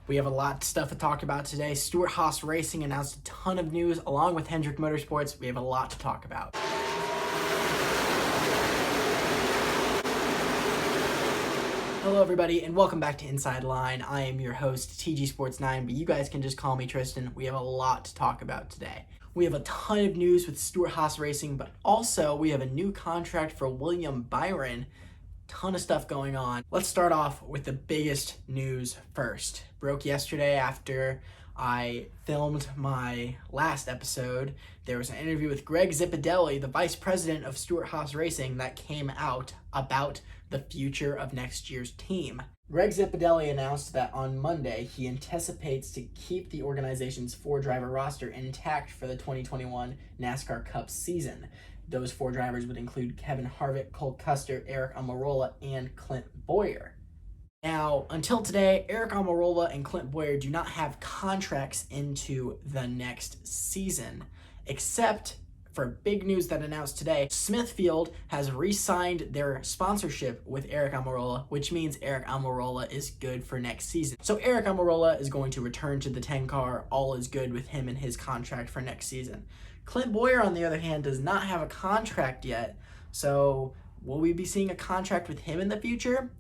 We have a lot of stuff to talk about today. Stewart-Haas Racing announced a ton of news along with Hendrick Motorsports. We have a lot to talk about. Hello everybody and welcome back to Inside Line. I am your host TG Sports 9, but you guys can just call me Tristan. We have a lot to talk about today. We have a ton of news with Stewart-Haas Racing, but also we have a new contract for William Byron. Ton of stuff going on. Let's start off with the biggest news first. Broke yesterday after I filmed my last episode. There was an interview with Greg Zipadelli, the vice president of Stewart-Haas Racing, that came out about the future of next year's team. Greg Zipadelli announced that on Monday he anticipates to keep the organization's 4-driver roster intact for the 2021 NASCAR Cup season. Those 4 drivers would include Kevin Harvick, Cole Custer, Eric Almirola, and Clint Bowyer. Now, until today, Eric Almirola and Clint Bowyer do not have contracts into the next season, except for big news that announced today. Smithfield has re-signed their sponsorship with Eric Almirola, which means Eric Almirola is good for next season. So Eric Almirola is going to return to the 10 car. All is good with him and his contract for next season. Clint Bowyer, on the other hand, does not have a contract yet. So will we be seeing a contract with him in the future?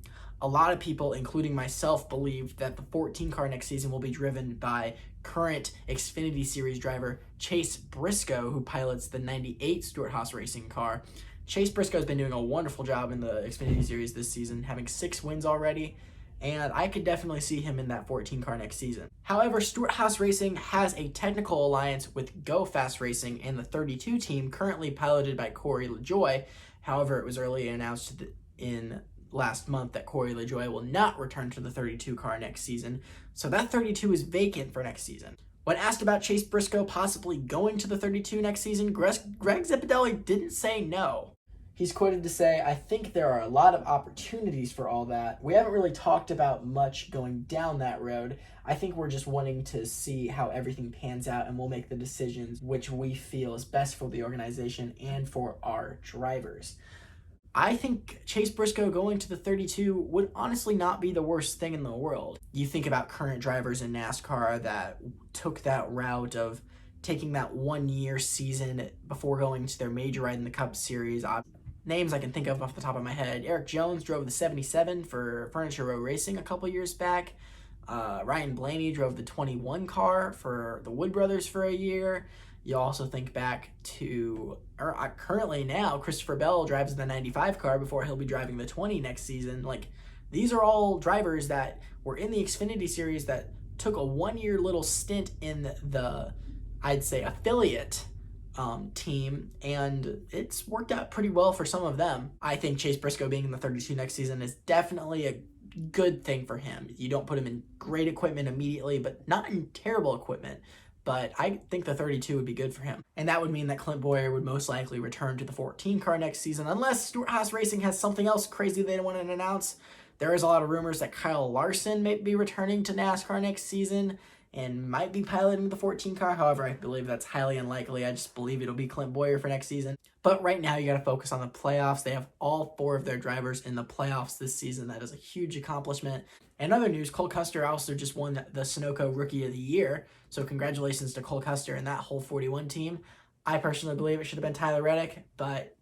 A lot of people, including myself, believe that the 14 car next season will be driven by current Xfinity Series driver Chase Briscoe, who pilots the 98 Stewart-Haas Racing car. Chase Briscoe has been doing a wonderful job in the Xfinity Series this season, having 6 wins already, and I could definitely see him in that 14 car next season. However, Stewart-Haas Racing has a technical alliance with Go Fast Racing and the 32 team, currently piloted by Corey LaJoie. However, it was earlier announced in last month that Corey LaJoie will not return to the 32 car next season, so that 32 is vacant for next season. When asked about Chase Briscoe possibly going to the 32 next season, Greg Zipadelli didn't say no. He's quoted to say, "I think there are a lot of opportunities for all that. We haven't really talked about much going down that road. I think we're just wanting to see how everything pans out, and we'll make the decisions which we feel is best for the organization and for our drivers." I think Chase Briscoe going to the 32 would honestly not be the worst thing in the world. You think about current drivers in NASCAR that took that route of taking that 1-year season before going to their major ride in the Cup Series. Names I can think of off the top of my head: Eric Jones drove the 77 for Furniture Row Racing a couple years back. Ryan Blaney drove the 21 car for the Wood Brothers for a year. You also think back to, currently now, Christopher Bell drives the 95 car before he'll be driving the 20 next season. These are all drivers that were in the Xfinity Series that took a 1-year little stint in the, I'd say, affiliate team, and it's worked out pretty well for some of them. I think Chase Briscoe being in the 32 next season is definitely a good thing for him. You don't put him in great equipment immediately, but not in terrible equipment. But I think the 32 would be good for him. And that would mean that Clint Bowyer would most likely return to the 14 car next season, unless Stewart-Haas Racing has something else crazy they don't want to announce. There is a lot of rumors that Kyle Larson may be returning to NASCAR next season and might be piloting the 14 car. However, I believe that's highly unlikely. I just believe it'll be Clint Bowyer for next season. But right now, you got to focus on the playoffs. They have all 4 of their drivers in the playoffs this season. That is a huge accomplishment. And other news, Cole Custer also just won the Sunoco Rookie of the Year. So congratulations to Cole Custer and that whole 41 team. I personally believe it should have been Tyler Reddick, but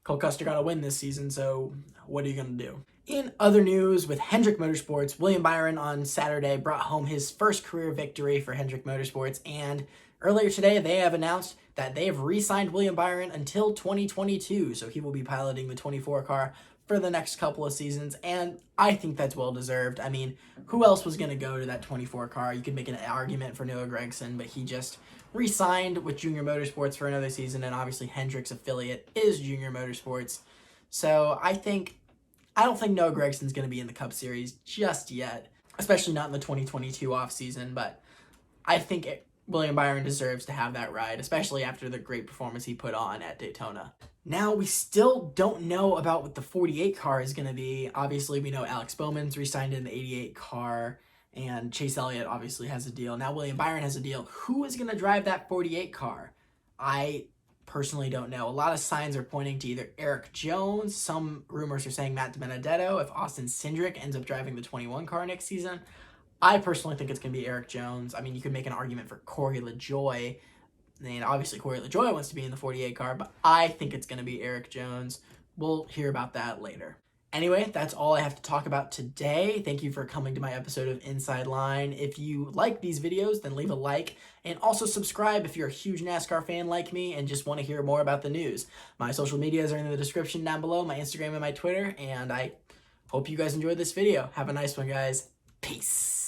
Cole Custer got a win this season, so what are you going to do? In other news, with Hendrick Motorsports, William Byron on Saturday brought home his first career victory for Hendrick Motorsports, and earlier today they have announced that they have re-signed William Byron until 2022, so he will be piloting the 24 car for the next couple of seasons, and I think that's well-deserved. I mean, who else was going to go to that 24 car? You could make an argument for Noah Gragson, but he just re-signed with Junior Motorsports for another season, and obviously Hendrick's affiliate is Junior Motorsports. So I don't think Noah Gregson's going to be in the Cup Series just yet, especially not in the 2022 offseason, but I think William Byron deserves to have that ride, especially after the great performance he put on at Daytona. Now, we still don't know about what the 48 car is going to be. Obviously, we know Alex Bowman's re-signed in the 88 car, and Chase Elliott obviously has a deal. Now, William Byron has a deal. Who is going to drive that 48 car? I personally don't know. A lot of signs are pointing to either Eric Jones. Some rumors are saying Matt DiBenedetto if Austin Cindric ends up driving the 21 car next season. I personally think it's going to be Eric Jones. I mean, you could make an argument for Corey LaJoy. And obviously Corey LaJoy wants to be in the 48 car, but I think it's going to be Eric Jones. We'll hear about that later. Anyway, that's all I have to talk about today. Thank you for coming to my episode of Inside Line. If you like these videos, then leave a like, and also subscribe if you're a huge NASCAR fan like me and just want to hear more about the news. My social medias are in the description down below, my Instagram and my Twitter, and I hope you guys enjoyed this video. Have a nice one, guys. Peace.